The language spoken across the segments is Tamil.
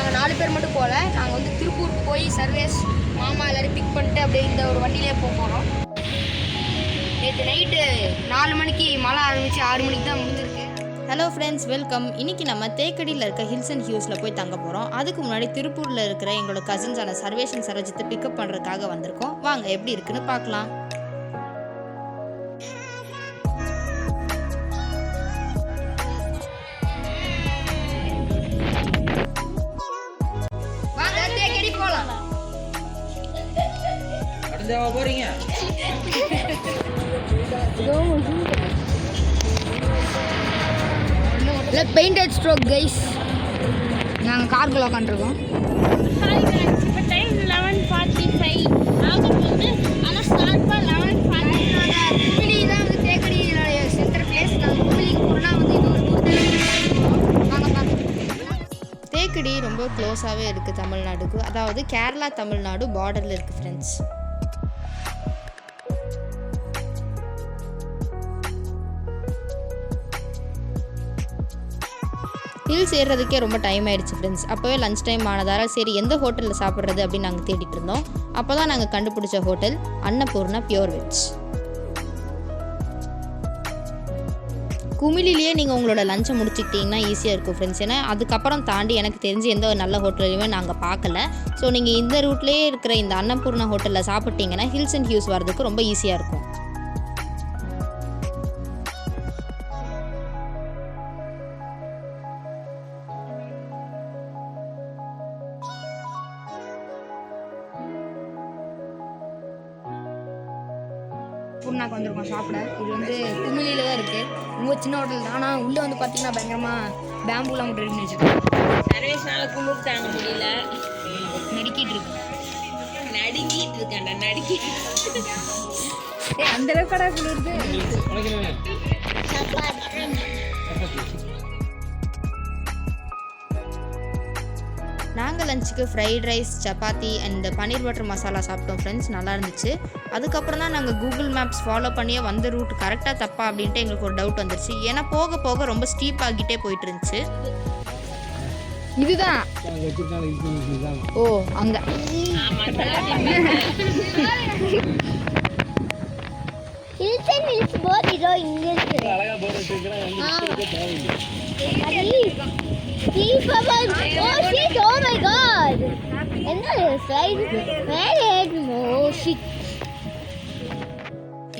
நாங்கள் 4 பேர் மட்டும் போகல. நாங்கள் வந்து திருப்பூருக்கு போய் சர்வேஸ் மாமா எல்லோரும் பிக் பண்ணிட்டு அப்படியே இந்த ஒரு வண்டியிலே போக போகிறோம். நேற்று நைட்டு 4 மணிக்கு மழை ஆரம்பித்து 6 மணிக்கு தான் முடிஞ்சிருக்கு. Hello friends, welcome. இன்றைக்கி நம்ம தேக்கடியில் இருக்க ஹில்ஸ் அண்ட் ஹியூஸில் போய் தங்க போகிறோம். அதுக்கு முன்னாடி திருப்பூரில் இருக்கிற எங்களோட கசின்ஸான சர்வேஷன் சரோஜித்தை பிக்கப் பண்ணுறதுக்காக வந்திருக்கோம். வாங்க எப்படி இருக்குன்னு பார்க்கலாம். போறீங்க பெயிண்டட் ஸ்ட்ரோக் கைஸ். நாங்கள் கார்குள்ள உட்காந்துருக்கோம். இப்போ டைம் 11:45 ஆகும்போது ஆனால் ஸ்டார்ட் பண்ண 11:45. குமிளி தான் வந்து தேக்கடியோடைய சென்டர் பிளேஸ். நாங்கள் குமிளிக்கு போனால் வந்து தேக்கடி ரொம்ப க்ளோஸாகவே இருக்குது தமிழ்நாடுக்கு. அதாவது கேரளா தமிழ்நாடு பார்டரில் இருக்குது ஃப்ரெண்ட்ஸ். ஹில்ஸ் ஏறுறதுக்கே ரொம்ப டைம் ஆகிடுச்சு ஃப்ரெண்ட்ஸ். அப்போவே லஞ்ச் டைம் ஆனதால் சரி எந்த ஹோட்டலில் சாப்பிட்றது அப்படின்னு நாங்கள் தேடிட்டு இருந்தோம். அப்போ தான் நாங்கள் கண்டுபிடிச்ச ஹோட்டல் அன்னபூர்ணா பியூர் வெஜ். குமிழிலேயே நீங்கள் உங்களோட லஞ்சை முடிச்சுக்கிட்டிங்கன்னா ஈஸியாக இருக்கும் ஃப்ரெண்ட்ஸ். ஏன்னா அதுக்கப்புறம் தாண்டி எனக்கு தெரிஞ்சு எந்த ஒரு நல்ல ஹோட்டலையுமே நாங்கள் பார்க்கல. ஸோ நீங்கள் இந்த ரூட்லேயே இருக்கிற இந்த அன்னபூர்ணா ஹோட்டலில் சாப்பிட்டீங்கன்னா ஹில்ஸ் அண்ட் ஹியூஸ் வரதுக்கு ரொம்ப ஈஸியாக இருக்கும். பூர்ணாக்கு வந்திருக்கோம் சாப்பிட. இது வந்து குமிழியில் தான் இருக்குது. ரொம்ப சின்ன ஹோட்டல் தான். ஆனால் உள்ளே வந்து பார்த்தீங்கன்னா பயங்கரமாக பேம்பூலாம் மட்டும் ரெடி பண்ணி வச்சுருக்கோம். சர்வேஸ்னால குளிர் தாங்க முடியல, நடிக்கிட்டு இருக்கு. நடுக்கிட்டு இருக்கேன்டா, நடுக்கிட்டு. அந்த அளவுக்கு கடை குளிருது. நாங்கள் லஞ்சுக்கு fried rice, chapati and paneer butter masala சாப்பிட்டோம் ஃப்ரெண்ட்ஸ். நல்லா இருந்துச்சு. அதுக்கப்புறம் தான் நாங்கள் கூகுள் மேப்ஸ் ஃபாலோ பண்ணியே வந்த ரூட் கரெக்டாக தப்பா அப்படின்ட்டு எங்களுக்கு ஒரு டவுட் வந்துருச்சு. ஏன்னா போக போக ரொம்ப ஸ்டீப் ஆகிட்டே போயிட்டு இருந்துச்சு. இதுதான் ஓ அங்க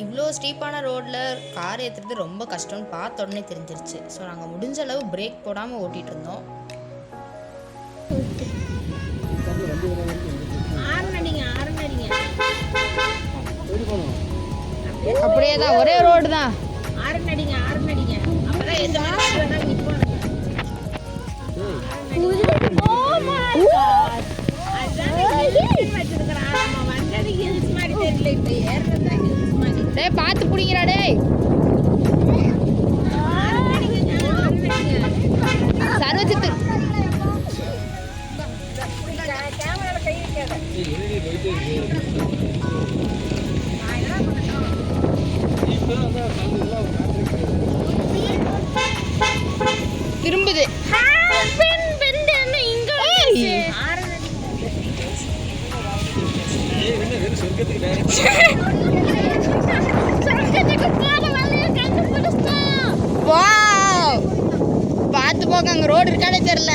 இவ்வளோ ஸ்டீப்பான ரோடில் கார் ஏற்றுறது ரொம்ப கஷ்டம்னு பார்த்த உடனே தெரிஞ்சிருச்சு. ஸோ நாங்கள் முடிஞ்ச அளவு பிரேக் போடாமல் ஓட்டிகிட்டு இருந்தோம். அப்படியே தான் ஒரே ரோடு தான். ஆறுநடிங்க அப்பதான் எந்த மாதிரி பார்த்து பிடிங்கிறா டேய். சரோஜித்து திரும்புது. பார்த்து போங்க, அங்க ரோடு இருக்கானே தெரியல.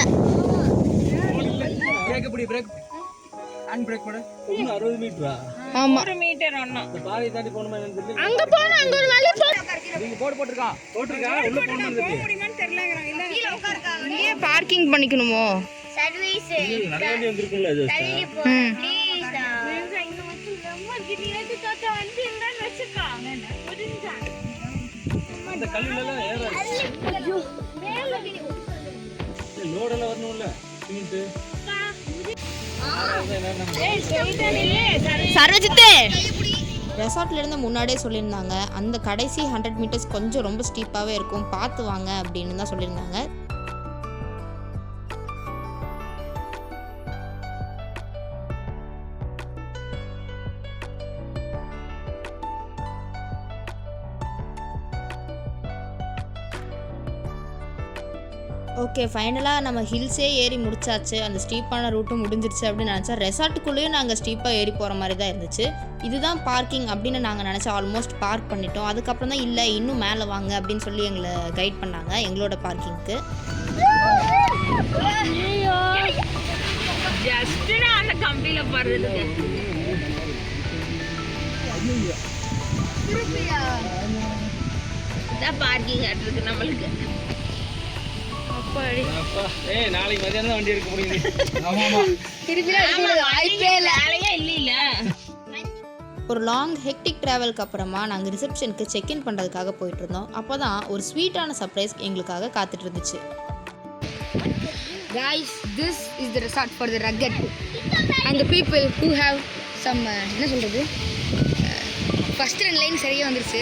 ஆமா 100 மீட்டர் ஒண்ணு பாதி தாண்டி போணுமா என்னன்னு தெரியல. அங்க போனா அங்க ஒரு வழி நீங்க போட்டுருக்கா உள்ள போணும்னு தெரியலங்கறாங்க. இல்ல கீழ உட்கார்றாங்க. இங்கே பார்க்கிங் பண்ணிக்கணுமோ? சர்வீஸ் நிறைய வண்டி வந்திருக்கும்ல அது. ப்ளீஸ் இங்க வந்து நம்ம கிட்ட தாத்தா வந்து என்ன வெச்சுக்கா புரிஞ்சா அந்த கல்லுல எல்லாம் ஏறாது. மேல லோட் எல்லாம் வரணும்ல சிமெண்ட். சரோஜித்தே ரெசார்ட்லேருந்து முன்னாடியே சொல்லியிருந்தாங்க அந்த கடைசி 100 மீட்டர்ஸ் கொஞ்சம் ரொம்ப ஸ்டீப்பாகவே இருக்கும், பார்த்து வாங்க அப்படின்னு தான் சொல்லியிருந்தாங்க. ஓகே, ஃபைனலாக நம்ம ஹில்ஸே ஏறி முடிச்சாச்சு. அந்த ஸ்டீப்பான ரூட்டும் முடிஞ்சிருச்சு அப்படின்னு நினச்சா ரெசார்ட்டுக்குள்ளேயும் நாங்கள் ஸ்டீப்பாக ஏறி போகிற மாதிரி தான் இருந்துச்சு. இதுதான் பார்க்கிங் அப்படின்னு நாங்கள் நினச்சா ஆல்மோஸ்ட் பார்க் பண்ணிட்டோம். அதுக்கப்புறம் தான் இல்லை இன்னும் மேலே வாங்க அப்படின்னு சொல்லி எங்களை கைட் பண்ணாங்க எங்களோட பார்க்கிங்க்கு. ஜஸ்ட் நான் அந்த கம்பியில போறதுக்கு பார்க்கிங் இருக்கு நம்மளுக்கு. அப்படி ஏய் நாளைக்கு மதியானம் வண்டி எடுக்க முடியுது. வேலையே இல்ல. ஒரு லாங் ஹெக்டிக் ட்ராவலுக்கு அப்புறமா நாங்கள் ரிசப்ஷனுக்கு செக்இன் பண்ணுறதுக்காக போயிட்டு இருந்தோம். அப்போ தான் ஒரு ஸ்வீட்டான சர்ப்ரைஸ் எங்களுக்காக காத்துட்டு இருந்துச்சு. Guys, this is the resort for the rugged and the people who have some என்ன சொல்றது ஃபர்ஸ்ட் 2 லைன் சரியா வந்துருச்சு.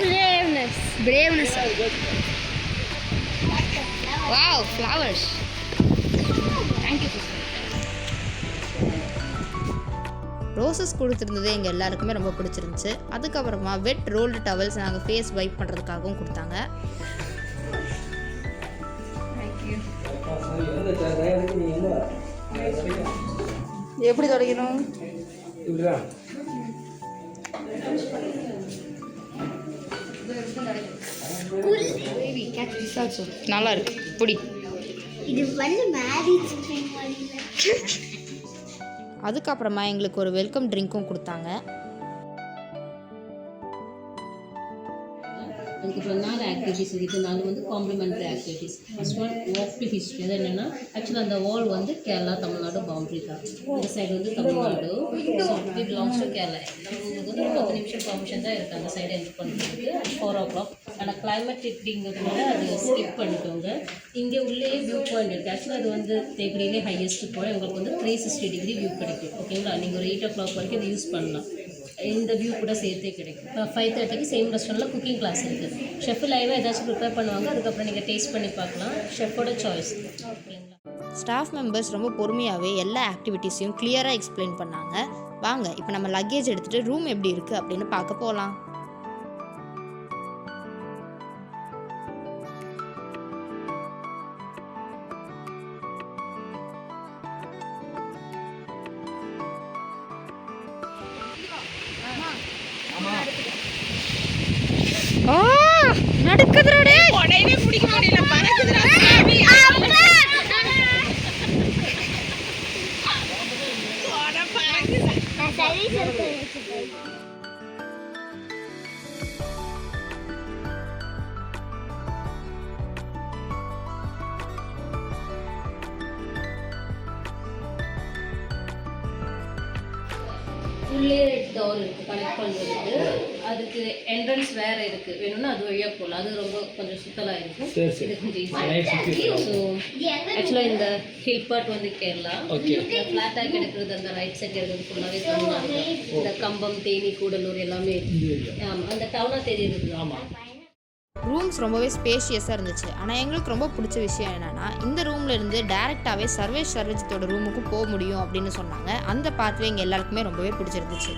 braveness. Wow, flowers. Thank you. Roses கொடுத்துருந்தது எங்கள் எல்லாருக்குமே ரொம்ப பிடிச்சிருந்துச்சு. அதுக்கப்புறமா வெட் ரோல்டு டவல்ஸ் நாங்கள் ஃபேஸ் வைப் பண்ணுறதுக்காகவும் கொடுத்தாங்க. எப்படி தொடங்கணும்? நல்லா இருக்கு புடி. அதுக்கப்புறமா எங்களுக்கு ஒரு வெல்கம் ட்ரிங்க்கும் கொடுத்தாங்க. அதுக்கப்புறம் 4 ஆக்டிவிட்டிஸ் இருக்குது. 4 வந்து complementary activities. First one walk to history. அது என்னென்னா ஆக்சுவலாக அந்த வால் வந்து கேரளா தமிழ்நாடு பவுண்ட்ரி தான். இந்த சைடு வந்து Tamil Nadu, so it belongs to Kerala. நம்மளுக்கு வந்து 10 நிமிஷம் பர்மிஷன் தான் இருக்குது அந்த சைடு என்ட்ரு பண்ணுறதுக்கு. 4 o'clock. ஆனால் கிளைமேட் இப்படிங்கிறதுனால அது ஸ்கிப் பண்ணிக்கோங்க. இங்கே உள்ளே வியூ பாயிண்ட் இருக்குது. ஆக்சுவலாக அது வந்து தேக்கடியிலே ஹையஸ்ட் பாயிண்ட். உங்களுக்கு வந்து 360 டிகிரி வியூ கிடைக்கும். ஓகேங்களா? நீங்கள் ஒரு 8 o'clock வரைக்கும் அதை யூஸ் பண்ணலாம். இந்த வியூ கூட சேர்த்தே கிடைக்கும். 5:30க்கு சேம் ரெஸ்டாரண்ட்டில் குக்கிங் கிளாஸ் இருக்குது. ஷெஃப் லைவாக ஏதாச்சும் ப்ரிப்பேர் பண்ணுவாங்க. அதுக்கப்புறம் நீங்கள் டேஸ்ட் பண்ணி பார்க்கலாம். ஷெஃபோட சாய்ஸ். ஓகேங்களா? ஸ்டாஃப் மெம்பர்ஸ் ரொம்ப பொறுமையாகவே எல்லா ஆக்டிவிட்டீஸையும் கிளியராக எக்ஸ்பிளைன் பண்ணாங்க. வாங்க இப்போ நம்ம லக்கேஜ் எடுத்துகிட்டு ரூம் எப்படி இருக்குது அப்படின்னு பார்க்க போகலாம். நடக்குதுடா உடனே பிடிக்க முடியல. பறக்குதுடா. உள்ளே டோர் இருக்குது கனெக்ட் பண்ணுறதுக்கு. அதுக்கு என்ட்ரன்ஸ் வேறு இருக்குது. வேணும்னா அது வழியாக போகலாம். அது ரொம்ப கொஞ்சம் சுத்தலாக இருக்கும். இது கொஞ்சம் ஈஸியாக. ஸோ ஆக்சுவலாக இந்த ஹில் பார்ட் வந்து கேரளா. ஃப்ளாட்டாக கிடக்கிறது அந்த ரைட் சைட் இருக்கிறது ஃபுல்லாகவே தமிழ்நாடு. இந்த கம்பம், தேனி, கூடலூர் எல்லாமே ஆமாம் அந்த டவுனாக தெரியுது. ஆமாம். ரூம்ஸ் ரொம்பவே ஸ்பேஷியஸாக இருந்துச்சு. ஆனால் எங்களுக்கு ரொம்ப பிடிச்ச விஷயம் என்னென்னா இந்த ரூமில் இருந்து டேரெக்டாகவே சர்வஜித்தோட ரூமுக்கு போக முடியும் அப்படின்னு சொன்னாங்க. அந்த பாத்வே எங்கள் எல்லாருக்குமே ரொம்பவே பிடிச்சிருந்துச்சு.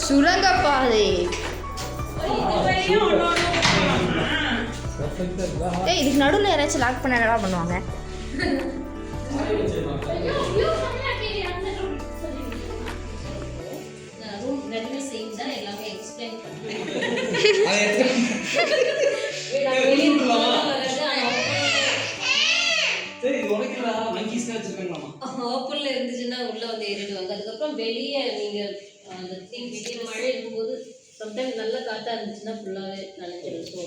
சுரங்கப்பாதை. இதுக்கு நடுவில் யாராச்சும் லாக் பண்ண என்ன பண்ணுவாங்க? ரூம் ரெண்டுமே சேம் தான். எல்லாமே எக்ஸ்பிளைன் பண்ணுறேன். ஓப்பனில் இருந்துச்சுன்னா உள்ளே வந்து ஏறிடுவாங்க. அதுக்கப்புறம் வெளியே நீங்கள் அந்த மழை இருக்கும்போது சம்டைம்ஸ் நல்ல காற்றா இருந்துச்சுன்னா ஃபுல்லாகவே நனைஞ்சிடும். ஸோ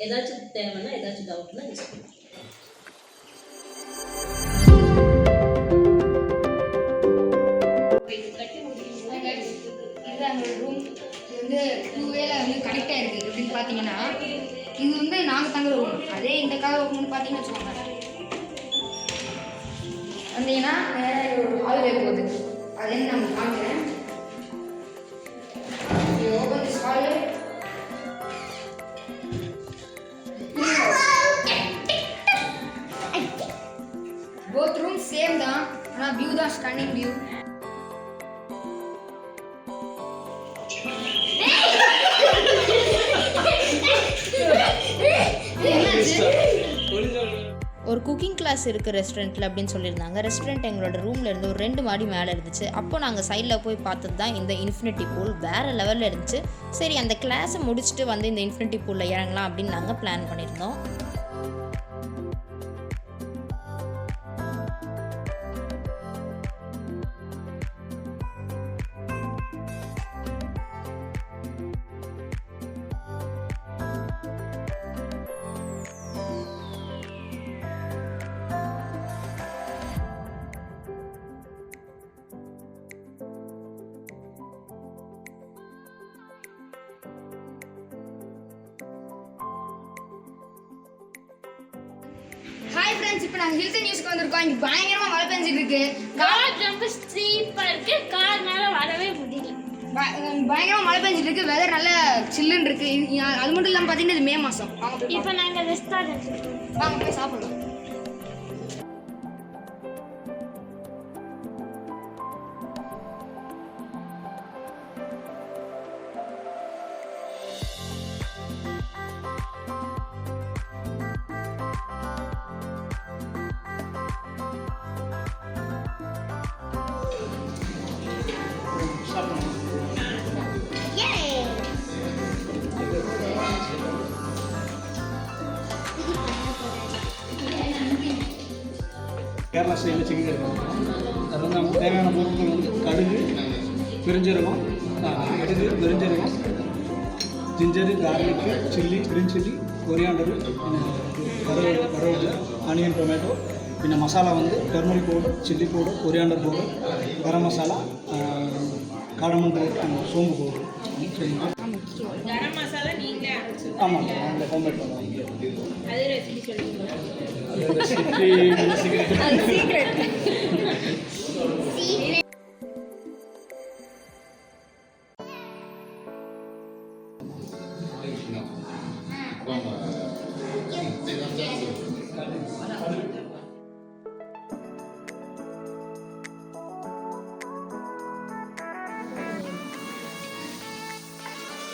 ஏதாச்சும் தேவைன்னா ஏதாச்சும் டவுட்னா யூஸ் பண்ணுவோம். ரூம் வந்து 2 வேல வந்து கனெக்ட் ஆயிருக்கு. எப்படின்னு பார்த்தீங்கன்னா இது வந்து நாங்கள் தங்குற ரூம். அதே இந்த கால ரூம்னு பார்த்தீங்கன்னு வச்சுக்கோங்க. வந்தீங்கன்னா ஆள் போகுது. அது நம்ம காமிக்கிறேன். Open this hall. Both room same தான். ஆனால் வியூ தான் ஸ்டன்னிங் வியூ. ஒரு குக்கிங் கிளாஸ் இருக்குது ரெஸ்டாரண்ட்டில் அப்படின்னு சொல்லியிருந்தாங்க. ரெஸ்டாரண்ட் எங்களோட ரூமில் இருந்து ஒரு 2 மாடி மேலே இருந்துச்சு. அப்போ நாங்கள் சைடில் போய் பார்த்தது தான் இந்த இன்ஃபினிட்டி பூல். வேறு லெவலில் இருந்துச்சு. சரி, அந்த கிளாஸை முடிச்சுட்டு வந்து இந்த இன்ஃபினிட்டி பூலில் இறங்கலாம் அப்படின்னு நாங்கள் பிளான் பண்ணியிருந்தோம். ஹாய் ஃப்ரெண்ட்ஸ், இப்போ நாங்கள் ஹில்டன் நியூஸ்க்கு வந்திருக்கோம். இங்கே பயங்கரமாக மழை பெஞ்சிட்டு இருக்கு. கார் ரொம்ப ஸ்டீப்பா இருக்கு. கார் மேல வரவே முடியல. பயங்கரமாக மழை பெஞ்சிட்டு இருக்கு. வெதர் நல்லா சில்லுன்னு இருக்கு. அது மட்டும் இல்லாமல் பார்த்தீங்கன்னா இது மே மாதம். இப்போ நாங்க ரெஸ்டாரண்ட் வாங்க போய் சாப்பிடலாம். கேரளா ஸ்டைலில் சிக்கன் இருக்கும். அது வந்து நமக்கு தேவையான பொருட்கள் வந்து கடுகு, பெருஞ்சீரகம், ginger, garlic, chilli, green chilli, coriander, கருவேப்பிலை, ஆனியன், டொமேட்டோ. பின்ன மசாலா வந்து turmeric powder, chilli powder, coriander powder, garam masala, cardamom powder, சோம்பு பவுடர். கரம் மசாலா நீங்க ஆமாம், அந்த ஹோம்மேட் அது ரெசிபி சொல்லுங்க.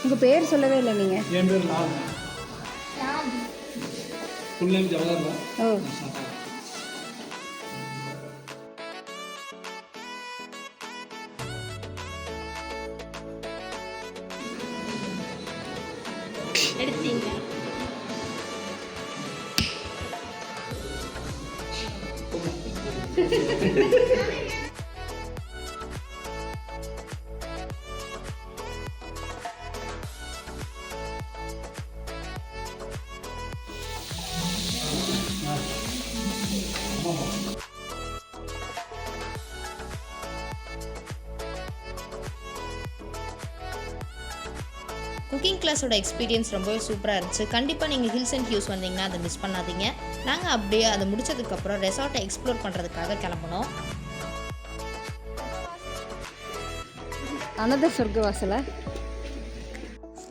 உங்கள் பேர் சொல்லவே இல்லை நீங்கள். என் பேர் Lal. Full name Jawaharlal. Oh, எடுத்தீங்க. குக்கிங் கிளாஸோட எக்ஸ்பீரியன்ஸ் ரொம்பவே சூப்பராக இருந்துச்சு. கண்டிப்பாக நீங்கள் ஹில்ஸ் அண்ட் ஹியூஸ் வந்தீங்கன்னா அதை மிஸ் பண்ணாதீங்க. நாங்கள் அப்படியே அதை முடிச்சதுக்கப்புறம் ரெசார்ட்டை எக்ஸ்ப்ளோர் பண்ணுறதுக்காக கிளம்புனோம். அனதர் சொர்க்க வாசலை.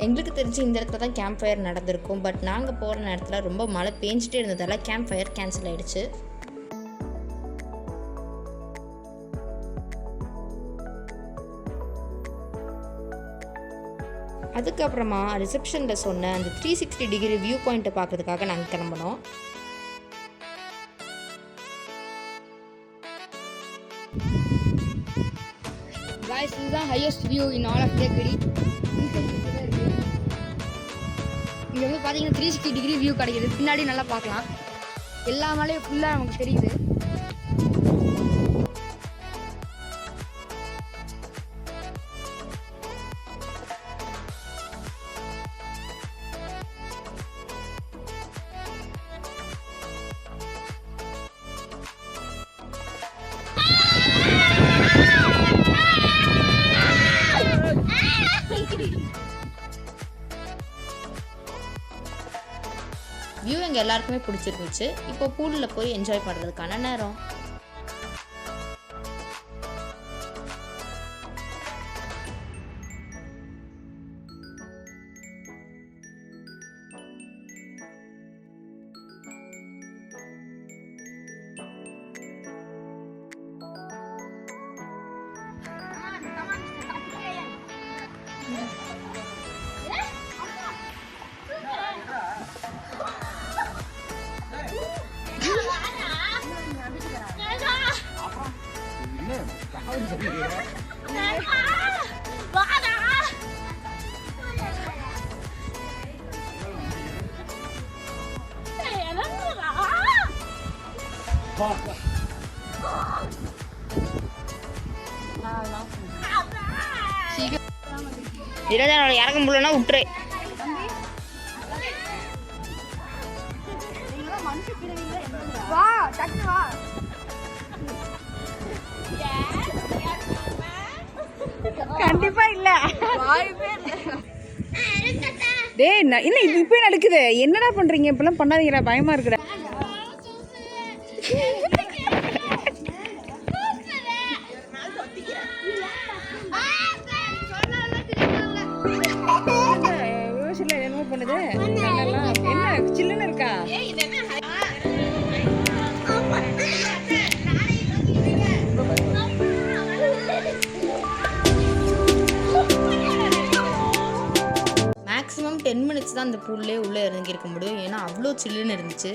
எங்களுக்கு தெரிஞ்சு இந்த இடத்துல தான் கேம்ப் ஃபயர் நடந்திருக்கும். பட் நாங்கள் போகிற நேரத்தில் ரொம்ப மழை பேஞ்சிட்டே இருந்ததால் கேம்ப் ஃபயர் கேன்சல் ஆகிடுச்சு. அதுக்கப்புறமா ரிசப்ஷனில் சொன்ன அந்த 360 டிகிரி வியூ பாயிண்ட்டை பார்க்கறதுக்காக நாங்கள் கிளம்பினோம். காய்ஸ், இதுதான் highest view in all of Thekkady. இங்கே வந்து பார்த்தீங்கன்னா 360 டிகிரி வியூ கிடைக்குது. பின்னாடி நல்லா பார்க்கலாம். எல்லா மலையும் ஃபுல்லாக நமக்கு தெரியுது. வியூ எங்கள் எல்லாருக்குமே பிடிச்சிருந்துச்சு. இப்போ பூலில் போய் என்ஜாய் பண்ணுறதுக்கான நேரம். இருபதாம் இறக்க முடியலன்னா விட்டுரு. வா டக்கு வா. கண்டிப்பா இல்ல. டேய் என்ன இது இப்ப நடக்குது? என்னடா பண்றீங்க? இப்பெல்லாம் பண்ணாதீங்கடா, பயமா இருக்குடா. என்னமோ பண்ணுது என்ன சில்லுன்னு இருக்கா? மேக்ஸிமம் 10 மினிட்ஸ் தான் அந்த பூல்லே உள்ளே இறங்கியிருக்க முடியும், ஏன்னா அவ்வளோ சில்லுன்னு இருந்துச்சு.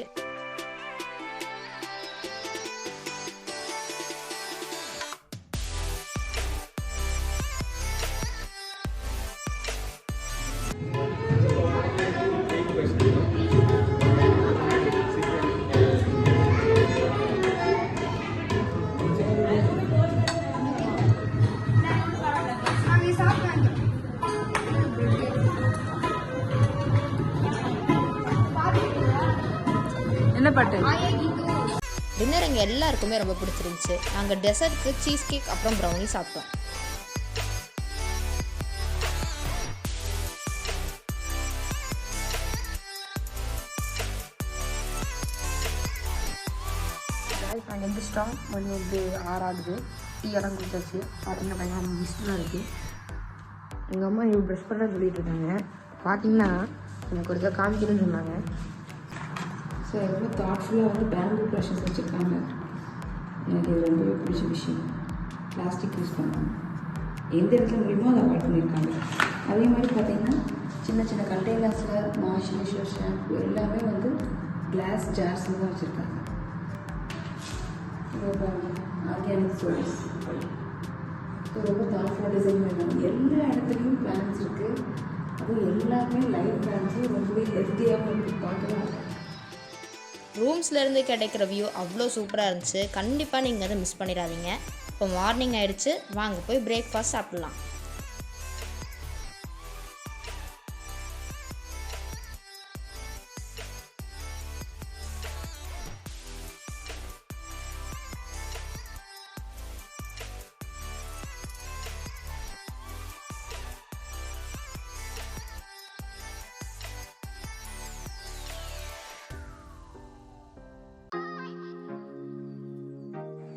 என்ன பாட்டு? டின்னர் எங்கள் எல்லாருக்குமே ரொம்ப பிடிச்சிருந்துச்சு. நாங்கள் டெசர்ட்க்கு சீஸ் கேக் அப்புறம் ப்ரௌனி சாப்பிட்டோம். நாங்கள் எந்திரிச்சிட்டோம். மணி வந்து 6 ஆகுது. டீ எல்லாம் குடிச்சாச்சு. பார்த்தீங்கன்னா பயங்கர மிஸ்டெலாம் இருக்குது. எங்கள் அம்மா இவங்க ப்ரெஷ் பண்ண சொல்லிட்டு இருக்காங்க. பார்த்தீங்கன்னா எனக்கு ஒருக்கா காமிக்கணும்னு சொன்னாங்க. ஸோ எவ்வளோ தாட்ஃபுல்லாக வந்து பேம்பு ப்ரஷஸ் வச்சுருக்காங்க. எனக்கு இது ரொம்பவே பிடிச்ச விஷயம். பிளாஸ்டிக் யூஸ் பண்ணுவாங்க, எந்த இடத்துல முடியுமோ அதை அவாய்ட் பண்ணியிருக்காங்க. அதே மாதிரி பார்த்திங்கன்னா சின்ன சின்ன கண்டெய்னர்ஸில் மாய்ஸ்சரைசர், ஷாம்பு எல்லாமே வந்து கிளாஸ் ஜார்ஸில் தான் வச்சுருக்காங்க. Organic source. ஸோ ரொம்ப தாட்ஃபுல்லாக டிசைன் பண்ணுவாங்க. எல்லா இடத்துலையும் பிளான்ஸ் இருக்குது. அதுவும் எல்லாமே லைவ் பிளான்ஸும் ரொம்பவே ஹெல்த்தியாகவும் இருக்குது. பார்க்கலாம். ரூம்ஸ்லேருந்து கிடைக்கிற வியூ அவ்வளோ சூப்பராக இருந்துச்சு. கண்டிப்பாக நீங்கள் அதை மிஸ் பண்ணிடாதீங்க. இப்போ மார்னிங் ஆகிடுச்சு, வாங்க போய் பிரேக்ஃபாஸ்ட் சாப்பிட்லாம்.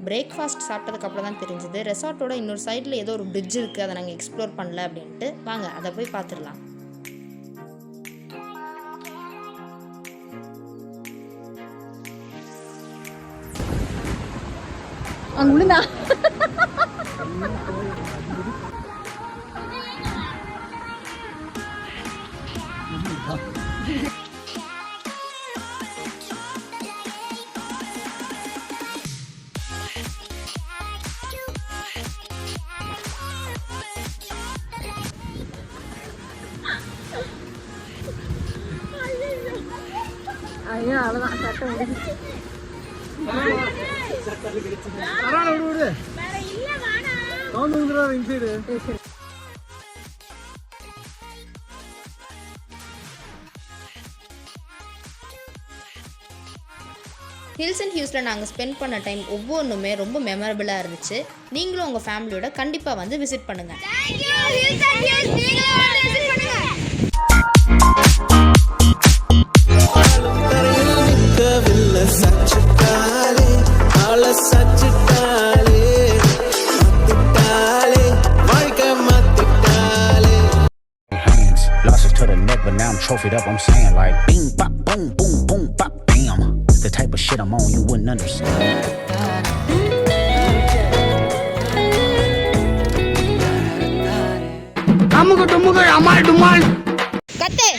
பிரேக்ஃபாஸ்ட் சாப்பிட்டதுக்கப்புறம் தான் தெரிஞ்சது ரெசார்ட்டோட இன்னொரு சைடில் ஏதோ ஒரு பிரிட்ஜ் இருக்குது, அதை நாங்கள் எக்ஸ்ப்ளோர் பண்ணல அப்படின்ட்டு. வாங்க அதை போய் பார்த்துடலாம். அங்க விழுந்தா ஐயோ அவ்வளோதான் சட்டை முடிஞ்சு. ஹில்ஸ் அண்ட் ஹியூஸில் நாங்கள் ஸ்பெண்ட் பண்ண டைம் ஒவ்வொன்றுமே ரொம்ப மெமரபிளாக இருந்துச்சு. நீங்களும் உங்கள் ஃபேமிலியோட கண்டிப்பாக வந்து விசிட் பண்ணுங்கள். To the neck, but now I'm trophied up. I'm saying like bing, bop, boom, boom, boom, bop, bam. The type of shit I'm on, you wouldn't understand. அமுக டுமுக அமால் டுமால் கத்து.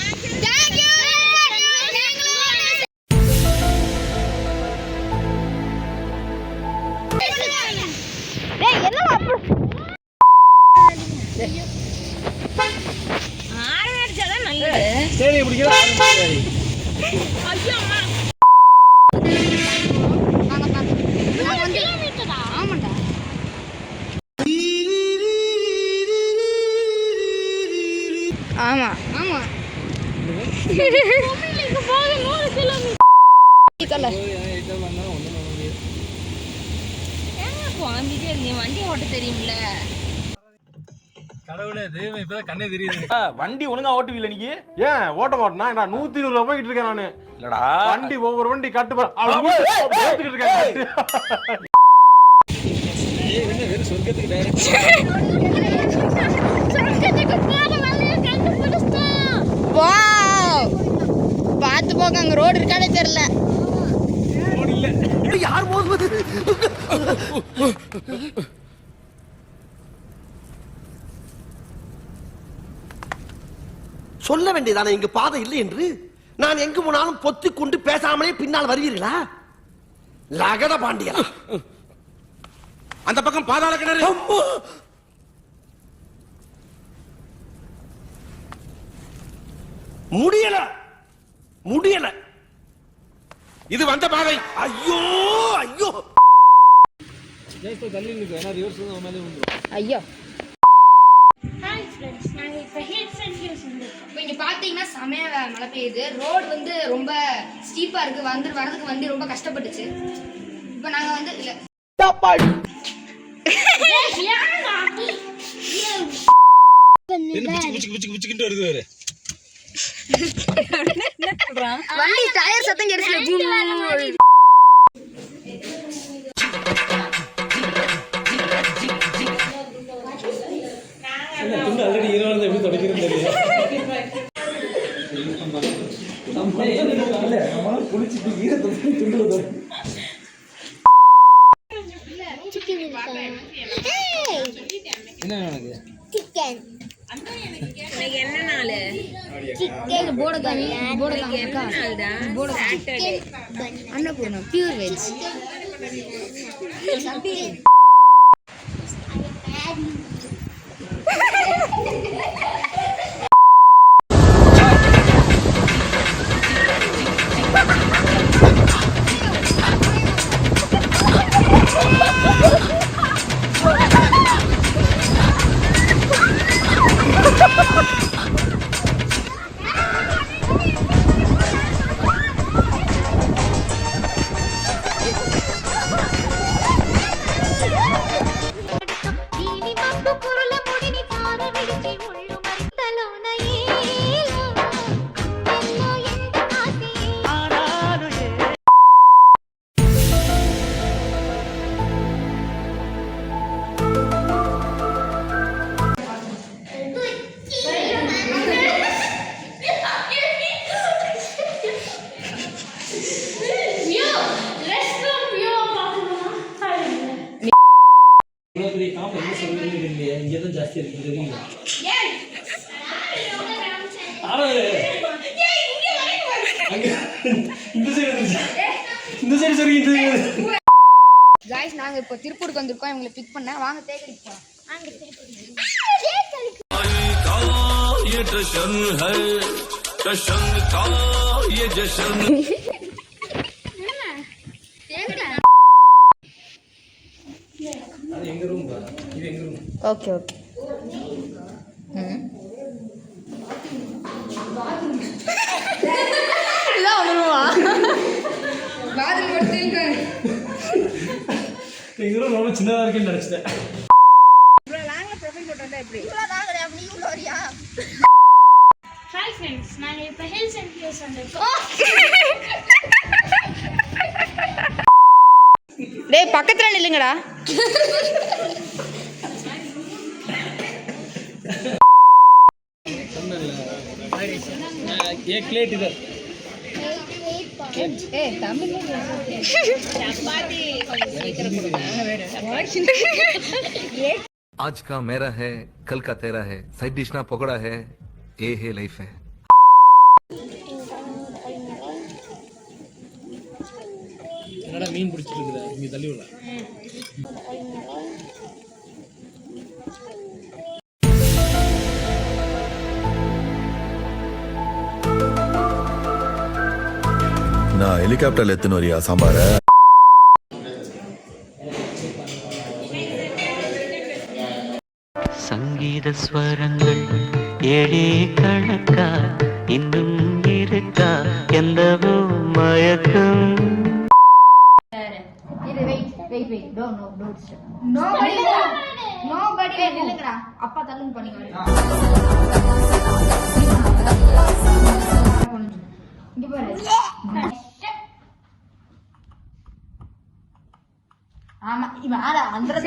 சரி பிடிக்கிறேன். வாங்க பாக்க ஆமா ஆமா வண்டி ஓட்ட தெரியும்ல கடவுளே தெய்வம் இப்பதான் கண்ணே தெரியுது. வண்டி ஒழுங்கா ஓட்டுவீல நீங்க? ஏன் ஓட்ட மாட்டேனா? நான் 120 போயிட்டு இருக்கேன் நானு. இல்லடா வண்டி ஒவ்வொரு வண்டி கட்டுப்பா இருக்கேன். சொர்க்கத்துக்கு பார்த்து போக அங்க ரோடு இருக்கானே தெரியல. யார் போகுது? சொல்ல வேண்டியதானே இங்கு பாதை இல்லை என்று. நான் எங்கு போனாலும் பொத்தி கொண்டு பேசாமலே பின்னால் வருவீர்களா? லகட பாண்டியா, அந்த பக்கம் பாதாள கிணறு. முடியல முடியல. இது வந்த பாதை. ஐயோ ஐயோ. தள்ளி நிற்கு, ஏன்னா ரிவர்ஸ் மேலே வந்துடும். ஐயோ ஹாய் ஃப்ரெண்ட்ஸ், நாங்கள் இப்போ ஹில்ஸ் அண்ட் ஹில்ஸ் வந்துருக்கோம். இப்போ இங்கே பார்த்தீங்கன்னா செமையாக மழை பெய்யுது. ரோடு வந்து ரொம்ப ஸ்டீப்பாக இருக்குது. வரதுக்கு வண்டி ரொம்ப கஷ்டப்பட்டுச்சு. இப்போ நாங்கள் வந்து இல்லை வருது வேறு வண்டி டயர் சத்தம் கிடைச்சல. ஆல்ரெடி ஈரோடு எப்படி தொடக்கிறது தெரியல. குளிச்சுட்டு ஈரத்தை துண்டு என்ன எனக்கு அன்னபூர்ணா பியூர் வெஜ். இங்கே தான் ஜாஸ்தி இருக்கு தெரியுங்களா? இந்த சைடு சரி. गाइस நாங்க இப்போ திருப்பூருக்கு வந்திருக்கோம். இவங்களை பிக் பண்ண வாங்க தேக்கடிக்கு போலாம். எங்க ரூம் இது எங்க ரூம். Okay okay. இதான் வந்துருவா. வாதில் படுத்துங்க. எங்க ரூம் ரொம்ப சின்னதா இருக்குன்னு நினைச்சிட்டேன். ஹாய் ஃப்ரெண்ட்ஸ், நாங்கள் இப்போ ஹில்ஸ் அண்ட் ஹில்ஸ் வந்துருக்கோம். டேய் பக்கத்துல நில்லுங்கடா. एक प्लेट इधर. தமிழ் आज का मेरा है, कल का तेरा है, साइड डिश ना पकड़ा है, ये है लाइफ है. என்னடா மீன் பிடிச்சிட்டு இருக்குதா? இங்க தள்ளி விடலாம். நான் ஹெலிகாப்டர்ல எத்துன்னு வரியா சாம்பார? சங்கீத ஸ்வரங்கள் ஏழே கணக்கா இன்னும் இருக்கா எந்தவோ மயக்கம். அப்பா தள்ளுங்க பண்ணிக்க இங்க பாரு. ஆமா இவன் ஆளா அந்த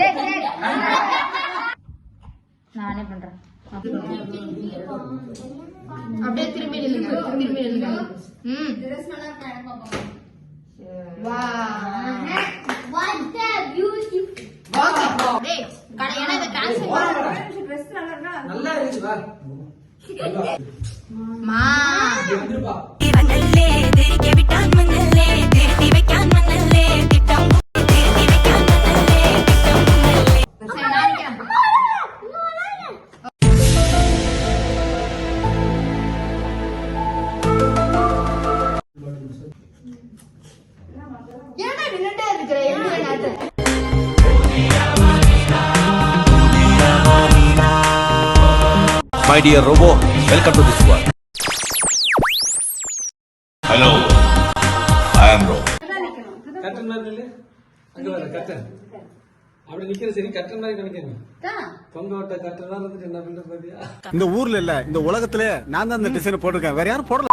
நானே பண்றேன். அப்படியே திரும்பி நில்லுங்க, திரும்பி நில்லுங்க. My dear Robo, welcome to this world. Hello, I am Robo. கட்டன் மாதிரி நில்லு. அங்க வர கட்டன் அப்படி நிக்கிற சரி கட்டன் மாதிரி நினைக்கிறேன். தொங்க விட்ட கட்டன் தான் இருந்துட்டு என்ன பண்றது பாத்தியா? இந்த ஊர்ல இல்ல இந்த உலகத்துல நான் தான் இந்த டிசைன் போட்டிருக்கேன், வேற யாரும் போடல.